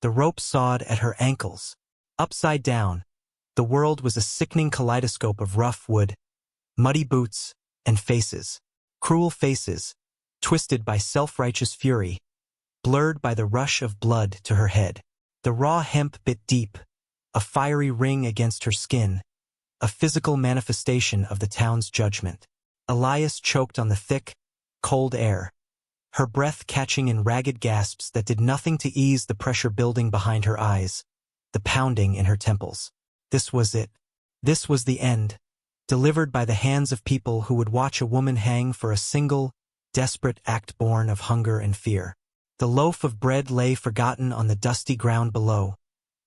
The rope sawed at her ankles. Upside down, the world was a sickening kaleidoscope of rough wood, muddy boots, and faces. Cruel faces, twisted by self-righteous fury, blurred by the rush of blood to her head. The raw hemp bit deep, a fiery ring against her skin, a physical manifestation of the town's judgment. Elias choked on the thick, cold air, her breath catching in ragged gasps that did nothing to ease the pressure building behind her eyes, the pounding in her temples. This was it. This was the end, delivered by the hands of people who would watch a woman hang for a single, desperate act born of hunger and fear. The loaf of bread lay forgotten on the dusty ground below,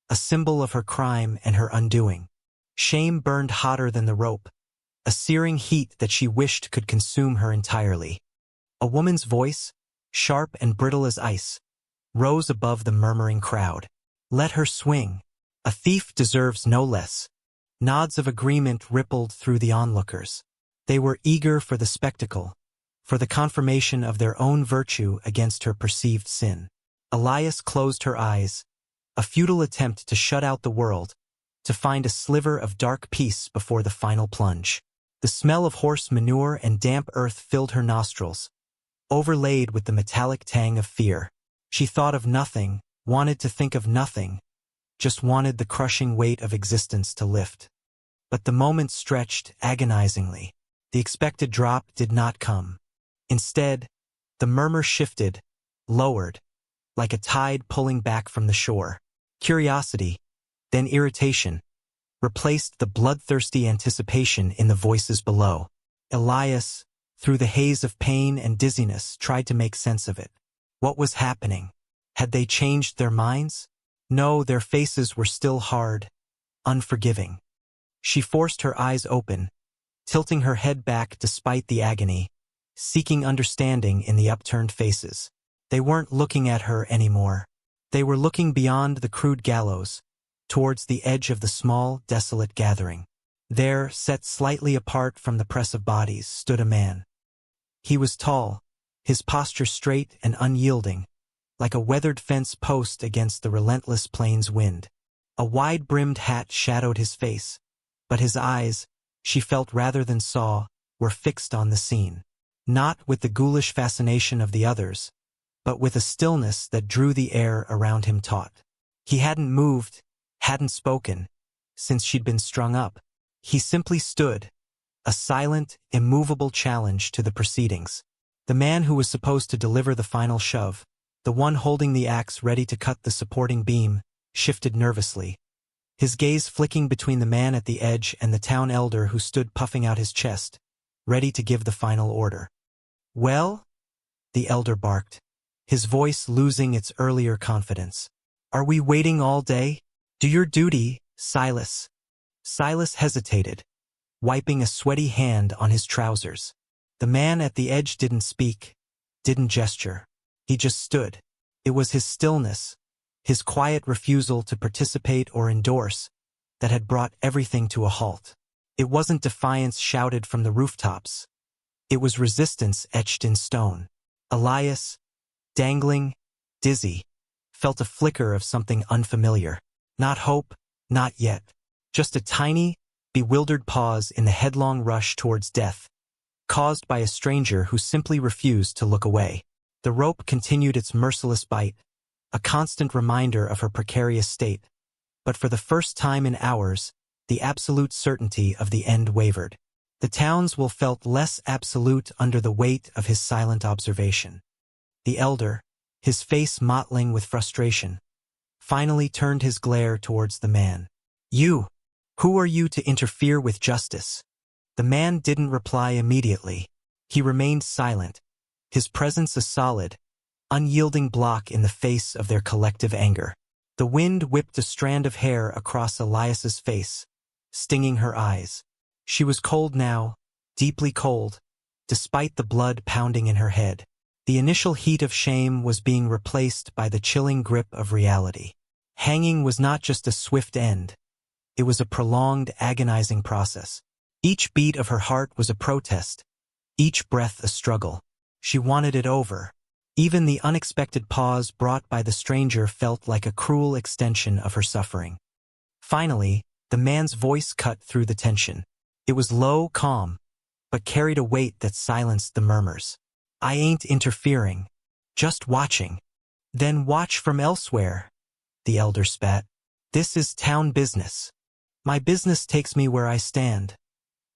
a symbol of her crime and her undoing. Shame burned hotter than the rope, a searing heat that she wished could consume her entirely. A woman's voice, sharp and brittle as ice, rose above the murmuring crowd. Let her swing. A thief deserves no less. Nods of agreement rippled through the onlookers. They were eager for the spectacle, for the confirmation of their own virtue against her perceived sin. Elias closed her eyes, a futile attempt to shut out the world, to find a sliver of dark peace before the final plunge. The smell of horse manure and damp earth filled her nostrils, overlaid with the metallic tang of fear. She thought of nothing, wanted to think of nothing, just wanted the crushing weight of existence to lift. But the moment stretched agonizingly. The expected drop did not come. Instead, the murmur shifted, lowered, like a tide pulling back from the shore. Curiosity, then irritation, replaced the bloodthirsty anticipation in the voices below. Elias, through the haze of pain and dizziness, tried to make sense of it. What was happening? Had they changed their minds? No, their faces were still hard, unforgiving. She forced her eyes open, tilting her head back despite the agony, seeking understanding in the upturned faces. They weren't looking at her anymore. They were looking beyond the crude gallows, towards the edge of the small, desolate gathering. There, set slightly apart from the press of bodies, stood a man. He was tall, his posture straight and unyielding, like a weathered fence post against the relentless plains wind. A wide-brimmed hat shadowed his face, but his eyes, she felt rather than saw, were fixed on the scene. Not with the ghoulish fascination of the others, but with a stillness that drew the air around him taut. He hadn't moved, hadn't spoken, since she'd been strung up. He simply stood, a silent, immovable challenge to the proceedings. The man who was supposed to deliver the final shove, the one holding the axe ready to cut the supporting beam, shifted nervously, his gaze flicking between the man at the edge and the town elder who stood puffing out his chest, ready to give the final order. "Well?" the elder barked, his voice losing its earlier confidence. "Are we waiting all day? Do your duty, Silas." Silas hesitated, wiping a sweaty hand on his trousers. The man at the edge didn't speak, didn't gesture. He just stood. It was his stillness, his quiet refusal to participate or endorse, that had brought everything to a halt. It wasn't defiance shouted from the rooftops. It was resistance etched in stone. Elias, dangling, dizzy, felt a flicker of something unfamiliar. Not hope, not yet. Just a tiny, bewildered pause in the headlong rush towards death, caused by a stranger who simply refused to look away. The rope continued its merciless bite, a constant reminder of her precarious state. But for the first time in hours, the absolute certainty of the end wavered. The townsfolk felt less absolute under the weight of his silent observation. The elder, his face mottling with frustration, finally turned his glare towards the man. "You! Who are you to interfere with justice?" The man didn't reply immediately. He remained silent, his presence a solid, unyielding block in the face of their collective anger. The wind whipped a strand of hair across Elias's face, stinging her eyes. She was cold now, deeply cold, despite the blood pounding in her head. The initial heat of shame was being replaced by the chilling grip of reality. Hanging was not just a swift end. It was a prolonged, agonizing process. Each beat of her heart was a protest, each breath a struggle. She wanted it over, Even the unexpected pause brought by the stranger felt like a cruel extension of her suffering. Finally, the man's voice cut through the tension. It was low, calm, but carried a weight that silenced the murmurs. "I ain't interfering, just watching." "Then watch from elsewhere," the elder spat. "This is town business." "My business takes me where I stand,"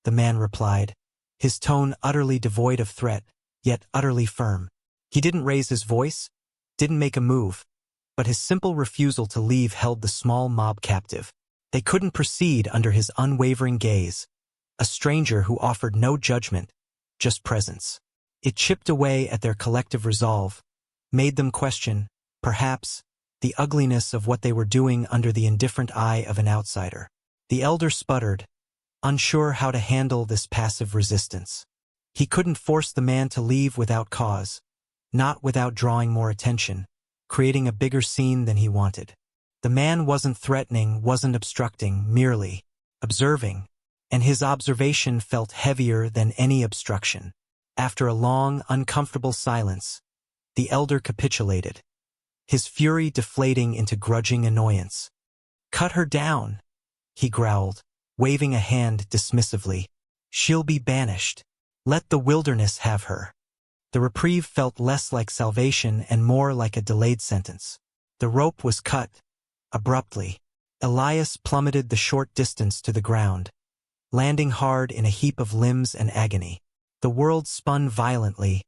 the man replied, his tone utterly devoid of threat, yet utterly firm. He didn't raise his voice, didn't make a move, but his simple refusal to leave held the small mob captive. They couldn't proceed under his unwavering gaze, a stranger who offered no judgment, just presence. It chipped away at their collective resolve, made them question, perhaps, the ugliness of what they were doing under the indifferent eye of an outsider. The elder sputtered, unsure how to handle this passive resistance. He couldn't force the man to leave without cause, not without drawing more attention, creating a bigger scene than he wanted. The man wasn't threatening, wasn't obstructing, merely observing, and his observation felt heavier than any obstruction. After a long, uncomfortable silence, the elder capitulated, his fury deflating into grudging annoyance. "Cut her down," he growled, waving a hand dismissively. "She'll be banished. Let the wilderness have her." The reprieve felt less like salvation and more like a delayed sentence. The rope was cut, abruptly. Elias plummeted the short distance to the ground, landing hard in a heap of limbs and agony. The world spun violently,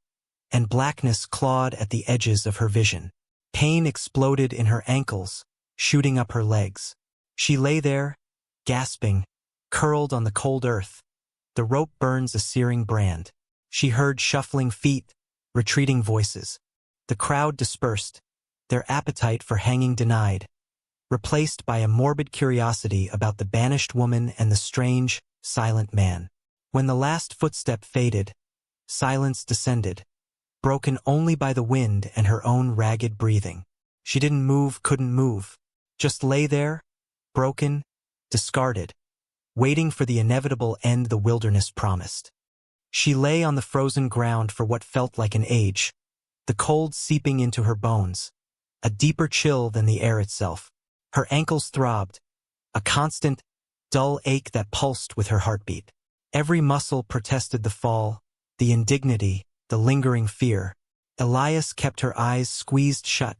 and blackness clawed at the edges of her vision. Pain exploded in her ankles, shooting up her legs. She lay there, gasping, curled on the cold earth. The rope burns a searing brand. She heard shuffling feet, retreating voices. The crowd dispersed, their appetite for hanging denied, replaced by a morbid curiosity about the banished woman and the strange, silent man. When the last footstep faded, silence descended, broken only by the wind and her own ragged breathing. She didn't move, couldn't move, just lay there, broken, discarded, waiting for the inevitable end the wilderness promised. She lay on the frozen ground for what felt like an age, the cold seeping into her bones, a deeper chill than the air itself. Her ankles throbbed, a constant, dull ache that pulsed with her heartbeat. Every muscle protested the fall, the indignity, the lingering fear. Elias kept her eyes squeezed shut,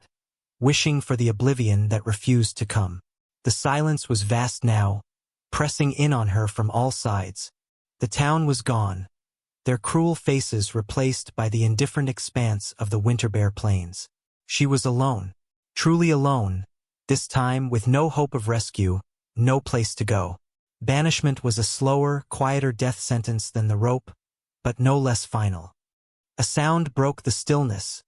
wishing for the oblivion that refused to come. The silence was vast now, pressing in on her from all sides. The town was gone, their cruel faces replaced by the indifferent expanse of the Winterbear Plains. She was alone, truly alone, this time with no hope of rescue, no place to go. Banishment was a slower, quieter death sentence than the rope, but no less final. A sound broke the stillness,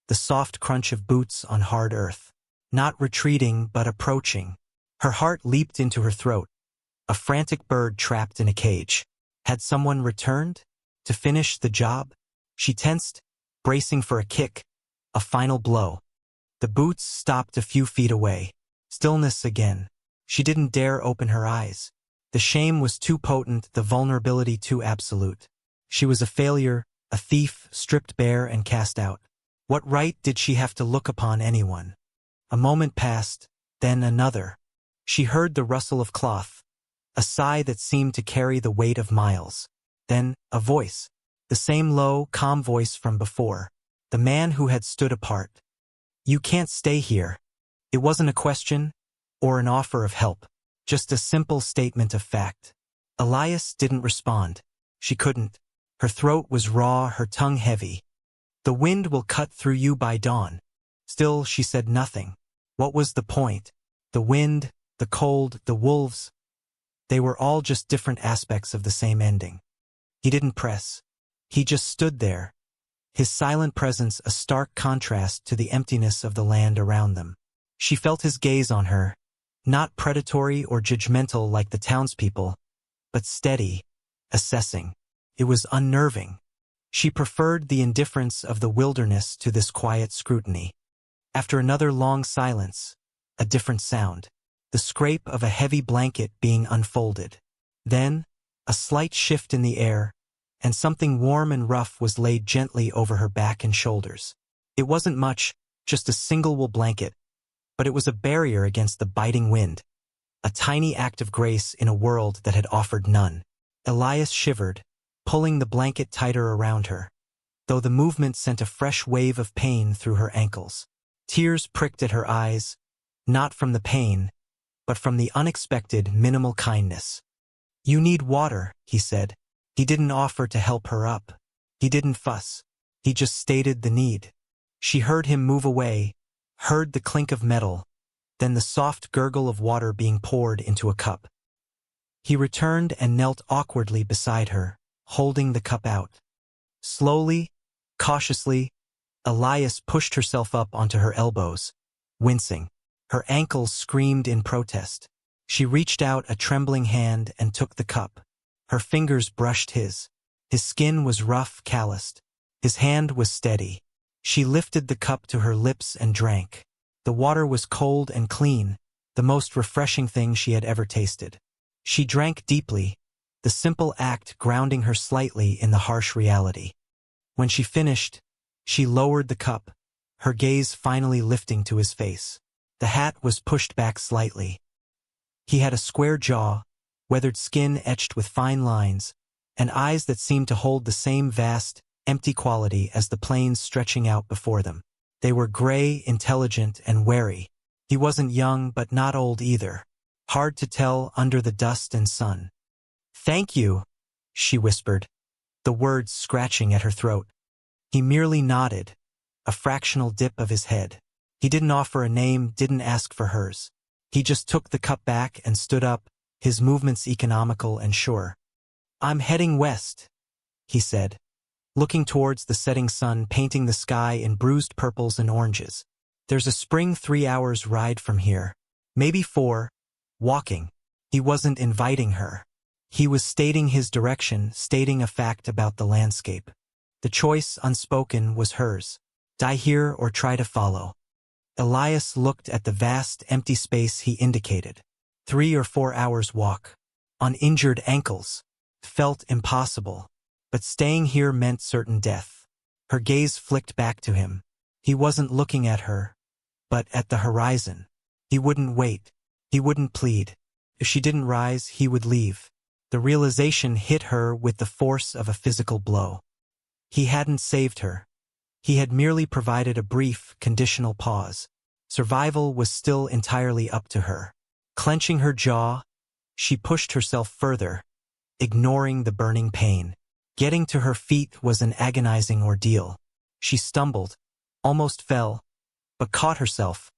the soft crunch of boots on hard earth. Not retreating, but approaching. Her heart leaped into her throat, a frantic bird trapped in a cage. Had someone returned to finish the job? She tensed, bracing for a kick, a final blow. The boots stopped a few feet away. Stillness again. She didn't dare open her eyes. The shame was too potent, the vulnerability too absolute. She was a failure, a thief, stripped bare and cast out. What right did she have to look upon anyone? A moment passed, then another. She heard the rustle of cloth, a sigh that seemed to carry the weight of miles. Then, a voice. The same low, calm voice from before. The man who had stood apart. "You can't stay here." It wasn't a question, or an offer of help, just a simple statement of fact. Elias didn't respond. She couldn't. Her throat was raw, her tongue heavy. "The wind will cut through you by dawn." Still, she said nothing. What was the point? The wind, the cold, the wolves. They were all just different aspects of the same ending. He didn't press. He just stood there, his silent presence a stark contrast to the emptiness of the land around them. She felt his gaze on her, not predatory or judgmental like the townspeople, but steady, assessing. It was unnerving. She preferred the indifference of the wilderness to this quiet scrutiny. After another long silence, a different sound. The scrape of a heavy blanket being unfolded. Then, a slight shift in the air, and something warm and rough was laid gently over her back and shoulders. It wasn't much, just a single wool blanket, but it was a barrier against the biting wind, a tiny act of grace in a world that had offered none. Elias shivered, pulling the blanket tighter around her, though the movement sent a fresh wave of pain through her ankles. Tears pricked at her eyes, not from the pain, but from the unexpected minimal kindness. "You need water," he said. He didn't offer to help her up. He didn't fuss. He just stated the need. She heard him move away, heard the clink of metal, then the soft gurgle of water being poured into a cup. He returned and knelt awkwardly beside her, holding the cup out. Slowly, cautiously, Elias pushed herself up onto her elbows, wincing. Her ankles screamed in protest. She reached out a trembling hand and took the cup. Her fingers brushed his. His skin was rough, calloused. His hand was steady. She lifted the cup to her lips and drank. The water was cold and clean, the most refreshing thing she had ever tasted. She drank deeply, the simple act grounding her slightly in the harsh reality. When she finished, she lowered the cup, her gaze finally lifting to his face. The hat was pushed back slightly. He had a square jaw, weathered skin etched with fine lines, and eyes that seemed to hold the same vast, empty quality as the plains stretching out before them. They were gray, intelligent, and wary. He wasn't young, but not old either. Hard to tell under the dust and sun. "Thank you," she whispered, the words scratching at her throat. He merely nodded, a fractional dip of his head. He didn't offer a name, didn't ask for hers. He just took the cup back and stood up, his movements economical and sure. "I'm heading west," he said, looking towards the setting sun painting the sky in bruised purples and oranges. "There's a spring 3 hours ride from here. Maybe 4, walking." He wasn't inviting her. He was stating his direction, stating a fact about the landscape. The choice, unspoken, was hers. Die here or try to follow. Elias looked at the vast, empty space he indicated. 3 or 4 hours walk. On injured ankles. Felt impossible. But staying here meant certain death. Her gaze flicked back to him. He wasn't looking at her, but at the horizon. He wouldn't wait. He wouldn't plead. If she didn't rise, he would leave. The realization hit her with the force of a physical blow. He hadn't saved her. He had merely provided a brief, conditional pause. Survival was still entirely up to her. Clenching her jaw, she pushed herself further, ignoring the burning pain. Getting to her feet was an agonizing ordeal. She stumbled, almost fell, but caught herself,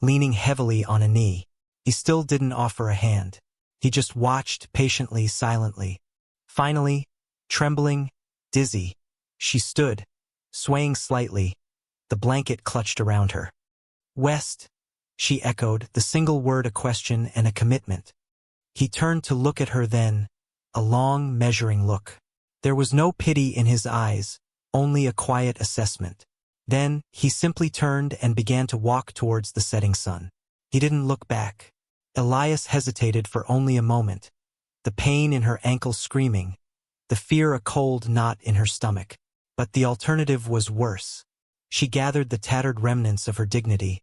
leaning heavily on a knee. He still didn't offer a hand. He just watched patiently, silently. Finally, trembling, dizzy, she stood, swaying slightly, the blanket clutched around her. "West," she echoed, the single word a question and a commitment. He turned to look at her then, a long, measuring look. There was no pity in his eyes, only a quiet assessment. Then, he simply turned and began to walk towards the setting sun. He didn't look back. Elias hesitated for only a moment, the pain in her ankle screaming, the fear a cold knot in her stomach. But the alternative was worse. She gathered the tattered remnants of her dignity,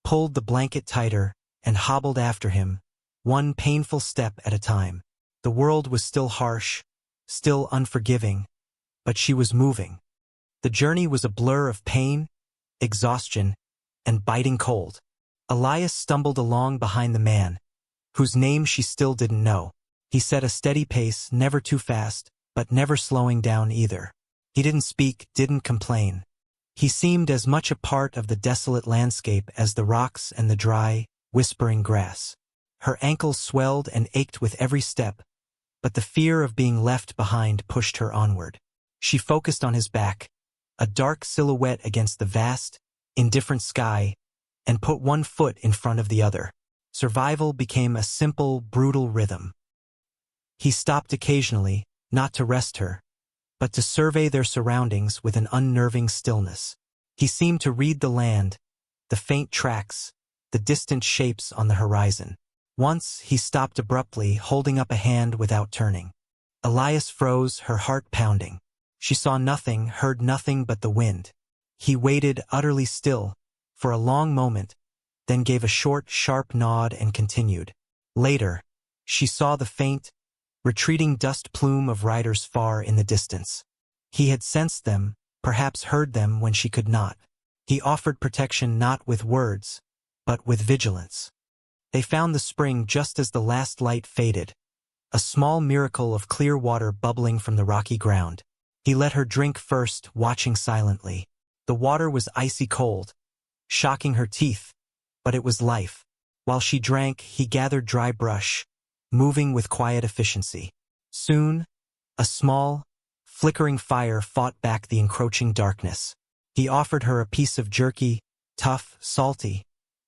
pulled the blanket tighter, and hobbled after him, one painful step at a time. The world was still harsh, still unforgiving, but she was moving. The journey was a blur of pain, exhaustion, and biting cold. Elias stumbled along behind the man, whose name she still didn't know. He set a steady pace, never too fast, but never slowing down either. He didn't speak, didn't complain. He seemed as much a part of the desolate landscape as the rocks and the dry, whispering grass. Her ankles swelled and ached with every step, but the fear of being left behind pushed her onward. She focused on his back, a dark silhouette against the vast, indifferent sky, and put one foot in front of the other. Survival became a simple, brutal rhythm. He stopped occasionally, not to rest her, but to survey their surroundings with an unnerving stillness. He seemed to read the land, the faint tracks, the distant shapes on the horizon. Once, he stopped abruptly, holding up a hand without turning. Elias froze, her heart pounding. She saw nothing, heard nothing but the wind. He waited utterly still, for a long moment, then gave a short, sharp nod and continued. Later, she saw the faint, retreating dust plume of riders far in the distance. He had sensed them, perhaps heard them when she could not. He offered protection not with words, but with vigilance. They found the spring just as the last light faded, a small miracle of clear water bubbling from the rocky ground. He let her drink first, watching silently. The water was icy cold, shocking her teeth, but it was life. While she drank, he gathered dry brush, moving with quiet efficiency. Soon, a small, flickering fire fought back the encroaching darkness. He offered her a piece of jerky, tough, salty,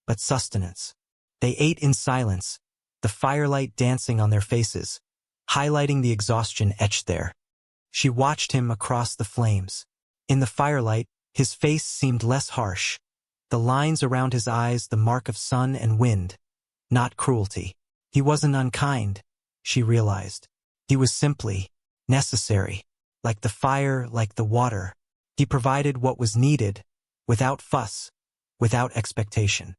but sustenance. They ate in silence, the firelight dancing on their faces, highlighting the exhaustion etched there. She watched him across the flames. In the firelight, his face seemed less harsh, the lines around his eyes the mark of sun and wind, not cruelty. He wasn't unkind, she realized. He was simply necessary. Like the fire, like the water. He provided what was needed, without fuss, without expectation.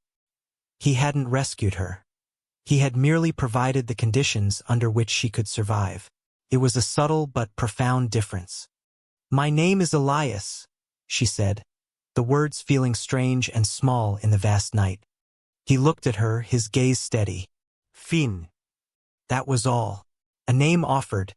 He hadn't rescued her. He had merely provided the conditions under which she could survive. It was a subtle but profound difference. "My name is Elias," she said, the words feeling strange and small in the vast night. He looked at her, his gaze steady. "Finn." That was all. A name offered,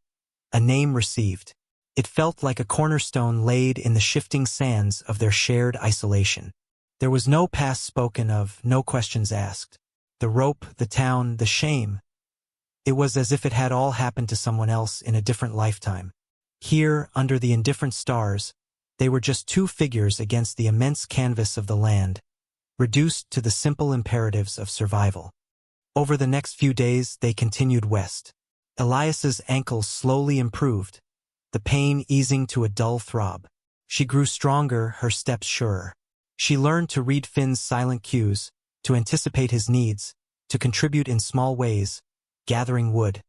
a name received. It felt like a cornerstone laid in the shifting sands of their shared isolation. There was no past spoken of, no questions asked. The rope, the town, the shame. It was as if it had all happened to someone else in a different lifetime. Here, under the indifferent stars, they were just two figures against the immense canvas of the land, reduced to the simple imperatives of survival. Over the next few days, they continued west. Elias's ankles slowly improved, the pain easing to a dull throb. She grew stronger, her steps surer. She learned to read Finn's silent cues, to anticipate his needs, to contribute in small ways, gathering wood,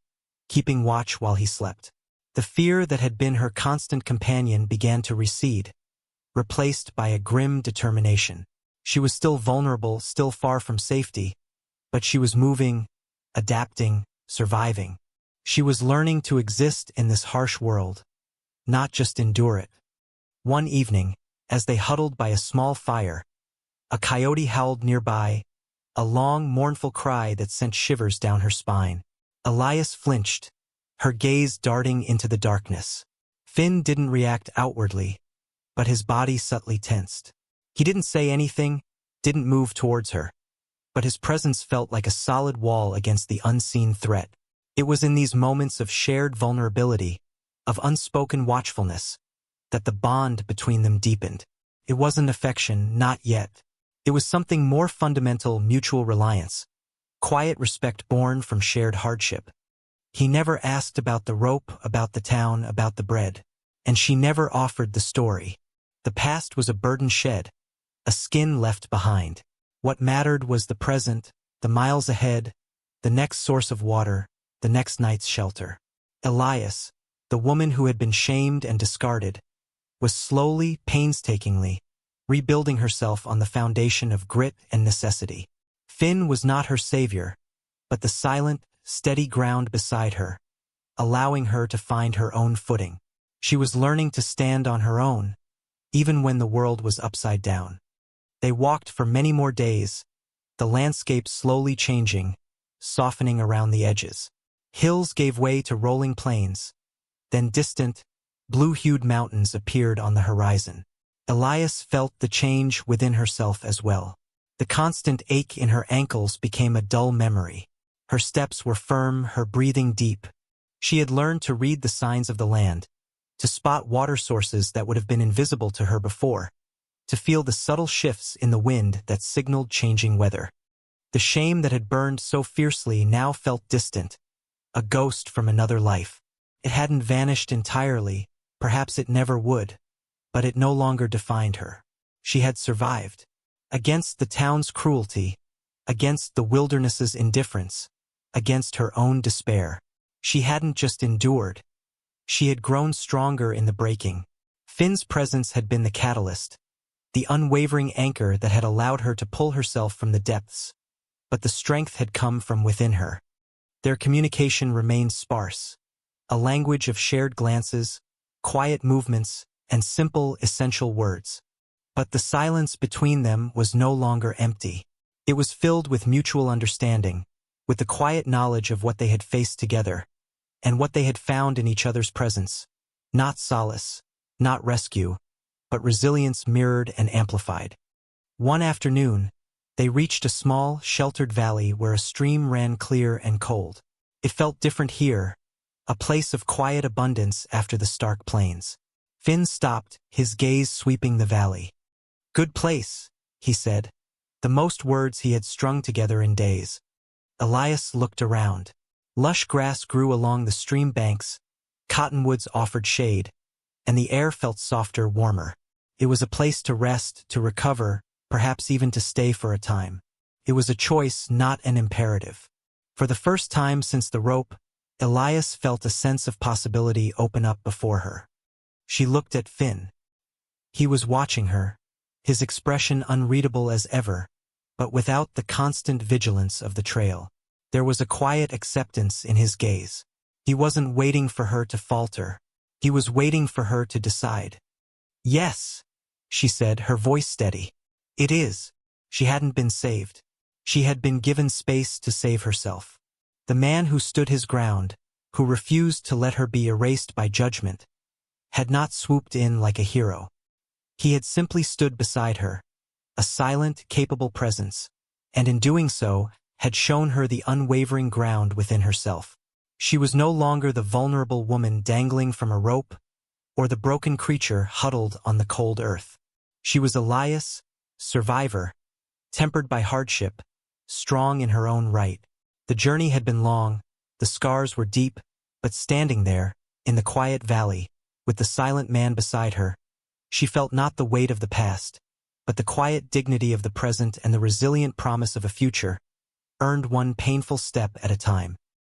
keeping watch while he slept. The fear that had been her constant companion began to recede, replaced by a grim determination. She was still vulnerable, still far from safety, but she was moving, adapting, surviving. She was learning to exist in this harsh world, not just endure it. One evening, as they huddled by a small fire, a coyote howled nearby, a long, mournful cry that sent shivers down her spine. Elias flinched, her gaze darting into the darkness. Finn didn't react outwardly, but his body subtly tensed. He didn't say anything, didn't move towards her, but his presence felt like a solid wall against the unseen threat. It was in these moments of shared vulnerability, of unspoken watchfulness, that the bond between them deepened. It wasn't affection, not yet. It was something more fundamental, mutual reliance, quiet respect born from shared hardship. He never asked about the rope, about the town, about the bread, and she never offered the story. The past was a burden shed, a skin left behind. What mattered was the present, the miles ahead, the next source of water, the next night's shelter. Elias, the woman who had been shamed and discarded, was slowly, painstakingly, rebuilding herself on the foundation of grit and necessity. Finn was not her savior, but the silent, steady ground beside her, allowing her to find her own footing. She was learning to stand on her own, even when the world was upside down. They walked for many more days, the landscape slowly changing, softening around the edges. Hills gave way to rolling plains, then distant, blue-hued mountains appeared on the horizon. Elias felt the change within herself as well. The constant ache in her ankles became a dull memory. Her steps were firm, her breathing deep. She had learned to read the signs of the land, to spot water sources that would have been invisible to her before, to feel the subtle shifts in the wind that signaled changing weather. The shame that had burned so fiercely now felt distant, a ghost from another life. It hadn't vanished entirely, perhaps it never would, but it no longer defined her. She had survived. Against the town's cruelty, against the wilderness's indifference, against her own despair. She hadn't just endured. She had grown stronger in the breaking. Finn's presence had been the catalyst, the unwavering anchor that had allowed her to pull herself from the depths. But the strength had come from within her. Their communication remained sparse, a language of shared glances, quiet movements, and simple, essential words. But the silence between them was no longer empty. It was filled with mutual understanding, with the quiet knowledge of what they had faced together, and what they had found in each other's presence. Not solace, not rescue, but resilience mirrored and amplified. One afternoon, they reached a small, sheltered valley where a stream ran clear and cold. It felt different here, a place of quiet abundance after the stark plains. Finn stopped, his gaze sweeping the valley. "Good place," he said, the most words he had strung together in days. Elias looked around. Lush grass grew along the stream banks, cottonwoods offered shade, and the air felt softer, warmer. It was a place to rest, to recover, perhaps even to stay for a time. It was a choice, not an imperative. For the first time since the rope, Elias felt a sense of possibility open up before her. She looked at Finn. He was watching her, his expression unreadable as ever, but without the constant vigilance of the trail. There was a quiet acceptance in his gaze. He wasn't waiting for her to falter. He was waiting for her to decide. "Yes," she said, her voice steady. "It is." She hadn't been saved. She had been given space to save herself. The man who stood his ground, who refused to let her be erased by judgment, had not swooped in like a hero. He had simply stood beside her, a silent, capable presence, and in doing so, had shown her the unwavering ground within herself. She was no longer the vulnerable woman dangling from a rope, or the broken creature huddled on the cold earth. She was Elias, survivor, tempered by hardship, strong in her own right. The journey had been long, the scars were deep, but standing there, in the quiet valley, with the silent man beside her, she felt not the weight of the past, but the quiet dignity of the present and the resilient promise of a future, earned one painful step at a time.